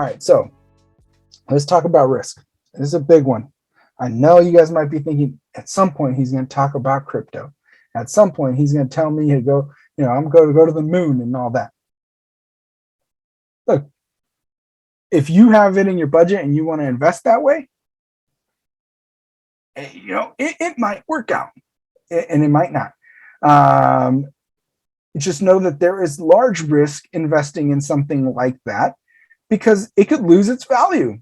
right, so let's talk about risk. This is a big one. I know you guys might be thinking at some point he's going to talk about crypto. At some point he's going to tell me to go, I'm going to go to the moon and all that. Look, if you have it in your budget and you want to invest that way, it might work out and it might not. Just know that there is large risk investing in something like that because it could lose its value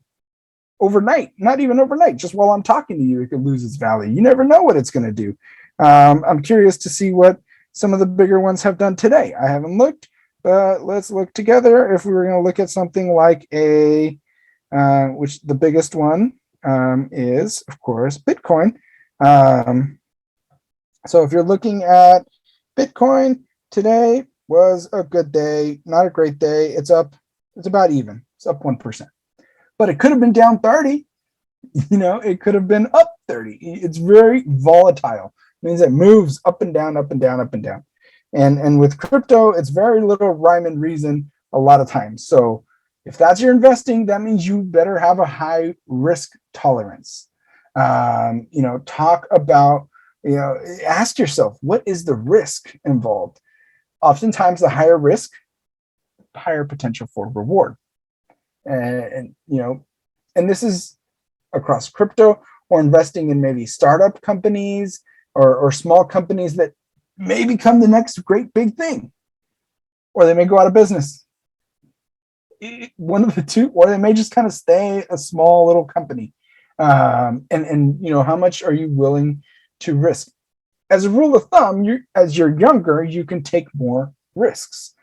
overnight. Not even overnight, just while I'm talking to you, it could lose its value. You never know what it's going to do. I'm curious to see what some of the bigger ones have done today. I haven't looked, but let's look together. If we were going to look at something like which the biggest one is, of course, Bitcoin. So if you're looking at Bitcoin, today was a good day, not a great day. It's about even. It's up 1%. But it could have been down 30. It could have been up 30. It's very volatile. It means it moves up and down, up and down, up and down. And with crypto, it's very little rhyme and reason a lot of times. So if that's your investing, that means you better have a high risk tolerance. Talk about, ask yourself, what is the risk involved? Oftentimes the higher risk, higher potential for reward. And this is across crypto or investing in maybe startup companies or small companies that may become the next great big thing, or they may go out of business. One of the two, or they may just kind of stay a small little company. And how much are you willing to risk? As a rule of thumb, as you're younger, you can take more risks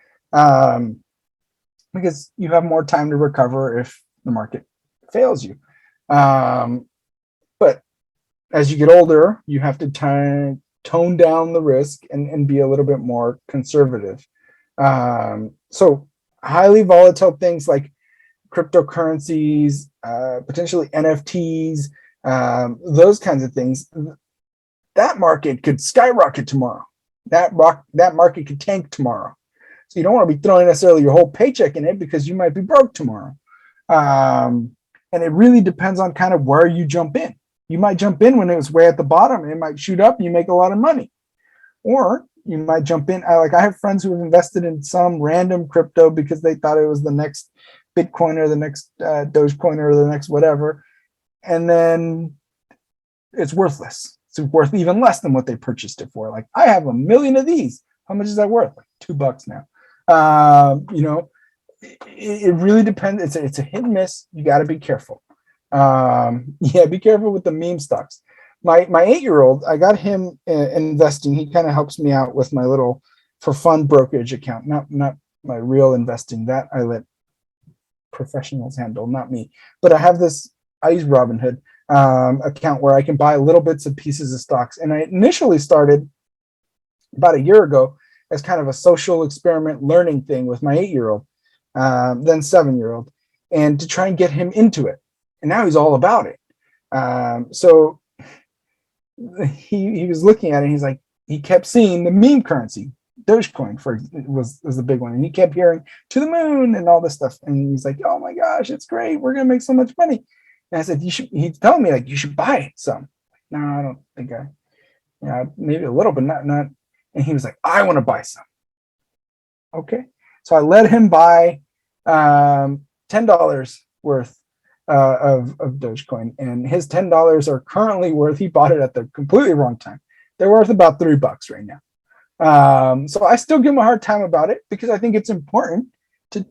because you have more time to recover if the market fails you. But as you get older, you have to tone down the risk and be a little bit more conservative. So highly volatile things like cryptocurrencies, potentially NFTs, those kinds of things, that market could skyrocket tomorrow. That market could tank tomorrow. So you don't want to be throwing necessarily your whole paycheck in it because you might be broke tomorrow. And it really depends on kind of where you jump in. You might jump in when it was way at the bottom. It might shoot up and you make a lot of money. Or you might jump in. I have friends who have invested in some random crypto because they thought it was the next Bitcoin or the next Dogecoin or the next whatever. And then it's worthless. It's worth even less than what they purchased it for. Like, I have 1 million of these. How much is that worth? Like $2 now. It really depends. It's a hit and miss. You got to be careful. Be careful with the meme stocks. My 8-year-old, I got him investing. He kind of helps me out with my little for fun brokerage account, not my real investing. That I let professionals handle, not me. But I have this, I use Robinhood account where I can buy little bits of pieces of stocks. And I initially started about a year ago as kind of a social experiment learning thing with my 8-year-old, then 7-year-old, and to try and get him into it. And now he's all about it. So he was looking at it. And he's like, he kept seeing the meme currency, Dogecoin was the big one. And he kept hearing to the moon and all this stuff. And he's like, oh my gosh, it's great. We're going to make so much money. And I said, he's telling me like, you should buy some. No, I don't think maybe a little, but not. And he was like, I want to buy some. Okay. So I let him buy $10 worth of Dogecoin, and his $10 are currently worth, he bought it at the completely wrong time. They're worth about $3 right now. So I still give him a hard time about it because I think it's important to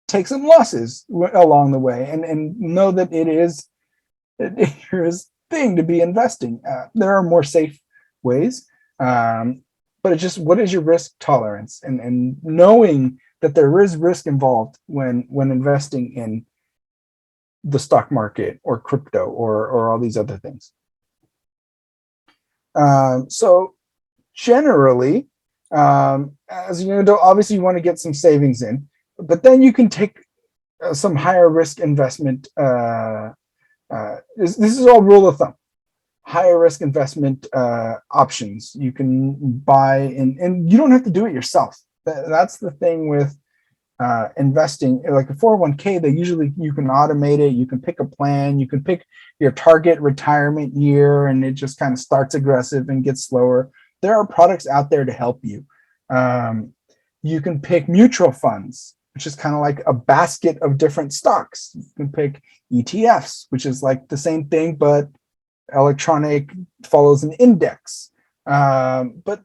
take some losses along the way and know that it is a dangerous thing to be investing. There are more safe ways, but it's just, what is your risk tolerance, and knowing that there is risk involved when investing in the stock market or crypto or all these other things. So generally, as you know, obviously you want to get some savings in, but then you can take some higher risk investment. This is all rule of thumb. Higher risk investment options you can buy, and you don't have to do it yourself. That's the thing with investing. Like a 401k, you can automate it. You can pick a plan. You can pick your target retirement year, and it just kind of starts aggressive and gets slower. There are products out there to help you. You can pick mutual funds, which is kind of like a basket of different stocks. You can pick ETFs, which is like the same thing, but electronic, follows an index. But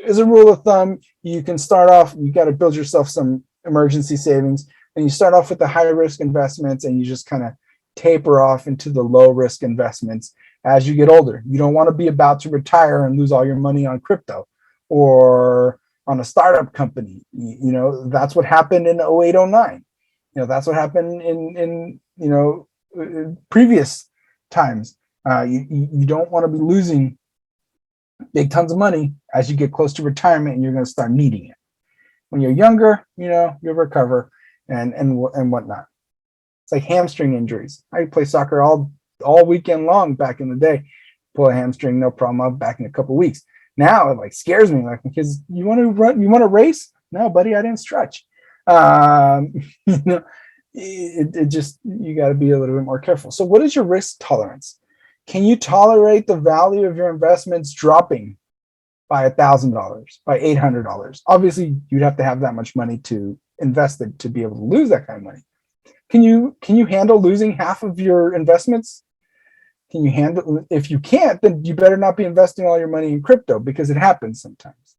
as a rule of thumb, you can start off, you got to build yourself some emergency savings, and you start off with the high risk investments, and you just kind of taper off into the low risk investments as you get older. You don't want to be about to retire and lose all your money on crypto or on a startup company. You know, that's what happened in 08, 09. You know, that's what happened in previous times. You don't want to be losing big tons of money as you get close to retirement, and you're going to start needing it. When you're younger, you'll recover and whatnot. It's like hamstring injuries. I play soccer all weekend long back in the day. Pull a hamstring, no problem. I'll be back in a couple of weeks. Now it like scares me. Like, because you want to run, you want to race? No, buddy, I didn't stretch. It just, you got to be a little bit more careful. So what is your risk tolerance? Can you tolerate the value of your investments dropping by $1,000, by $800? Obviously, you'd have to have that much money to invest it to be able to lose that kind of money. Can you handle losing half of your investments? Can you handle? If you can't, then you better not be investing all your money in crypto, because it happens sometimes.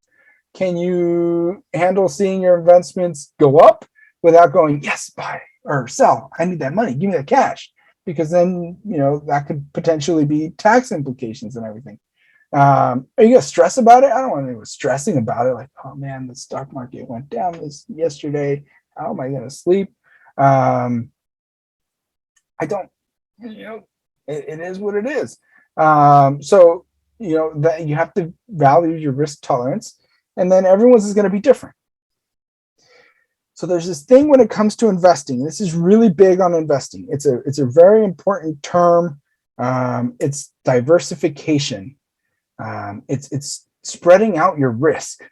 Can you handle seeing your investments go up without going, yes, buy or sell? I need that money. Give me that cash. Because then, that could potentially be tax implications and everything. Are you going to stress about it? I don't want anyone stressing about it. Like, oh man, the stock market went down yesterday. How am I going to sleep? I don't, it is what it is. So, that you have to value your risk tolerance, and then everyone's is going to be different. So there's this thing when it comes to investing. This is really big on investing. It's a very important term. It's diversification. It's spreading out your risk.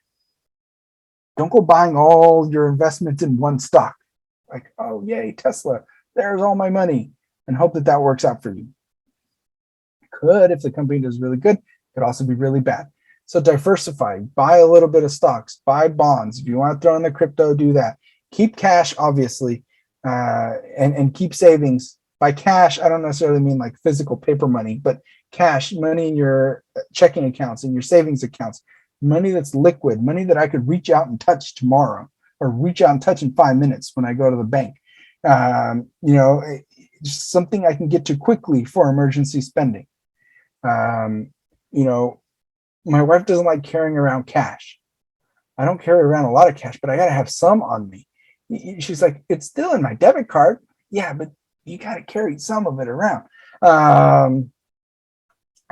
Don't go buying all your investments in one stock. Like, oh yay, Tesla, there's all my money, and hope that works out for you. Could, if the company does really good, could also be really bad. So diversify. Buy a little bit of stocks. Buy bonds. If you want to throw in the crypto, do that. Keep cash, obviously, and keep savings. By cash, I don't necessarily mean like physical paper money, but cash, money in your checking accounts and your savings accounts, money that's liquid, money that I could reach out and touch tomorrow, or reach out and touch in 5 minutes when I go to the bank. Just something I can get to quickly for emergency spending. My wife doesn't like carrying around cash. I don't carry around a lot of cash, but I got to have some on me. She's like, it's still in my debit card. Yeah, but you got to carry some of it around. I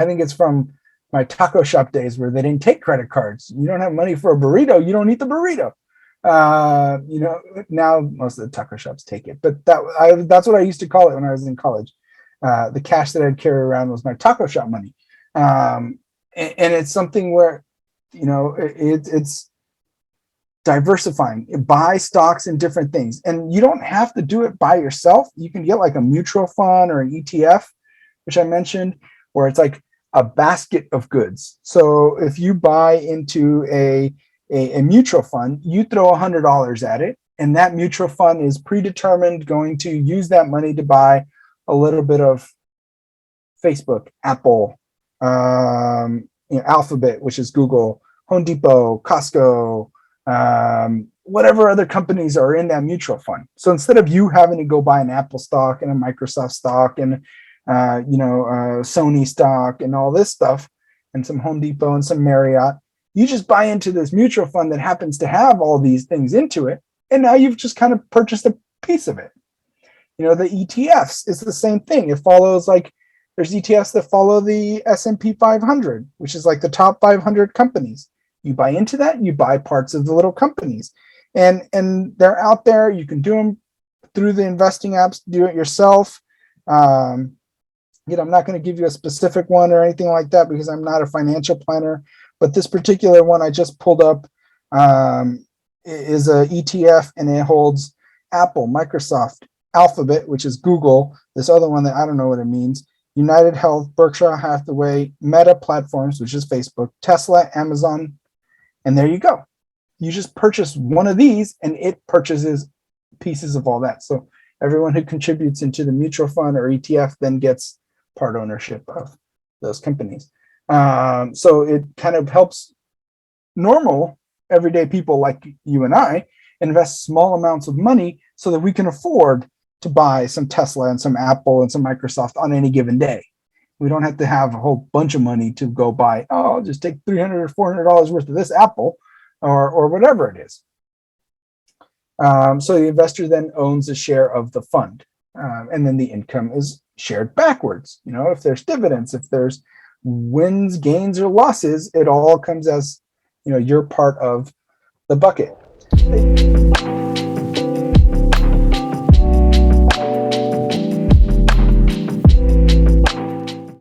think it's from my taco shop days where they didn't take credit cards. You don't have money for a burrito, you don't eat the burrito. Now most of the taco shops take it, but that's what I used to call it when I was in college. The cash that I'd carry around was my taco shop money. And it's something where, it's diversifying. Buy stocks in different things. And you don't have to do it by yourself. You can get like a mutual fund or an ETF, which I mentioned, where it's like a basket of goods. So if you buy into a mutual fund, you throw $100 at it, and that mutual fund is predetermined going to use that money to buy a little bit of Facebook, Apple, Alphabet, which is Google, Home Depot, Costco, whatever other companies are in that mutual fund. So instead of you having to go buy an Apple stock and a Microsoft stock and Sony stock and all this stuff, and some Home Depot and some Marriott, you just buy into this mutual fund that happens to have all these things into it, and now you've just kind of purchased a piece of it. The ETFs is the same thing. It follows, like, there's ETFs that follow the S&P 500, which is like the top 500 companies. You buy into that, you buy parts of the little companies, and they're out there. You can do them through the investing apps, do it yourself. I'm not going to give you a specific one or anything like that because I'm not a financial planner, but this particular one I just pulled up is a ETF, and it holds Apple, Microsoft, Alphabet, which is Google, this other one that I don't know what it means, United Health, Berkshire Hathaway, Meta Platforms, which is Facebook, Tesla, Amazon, and there you go. You just purchase one of these and it purchases pieces of all that. So everyone who contributes into the mutual fund or ETF then gets part ownership of those companies. So it kind of helps normal everyday people like you and I invest small amounts of money so that we can afford to buy some Tesla and some Apple and some Microsoft on any given day. We don't have to have a whole bunch of money to go buy, I'll just take $300 or $400 worth of this Apple or whatever it is. So the investor then owns a share of the fund. And then the income is shared backwards. If there's dividends, if there's wins, gains, or losses, it all comes as, you're part of the bucket.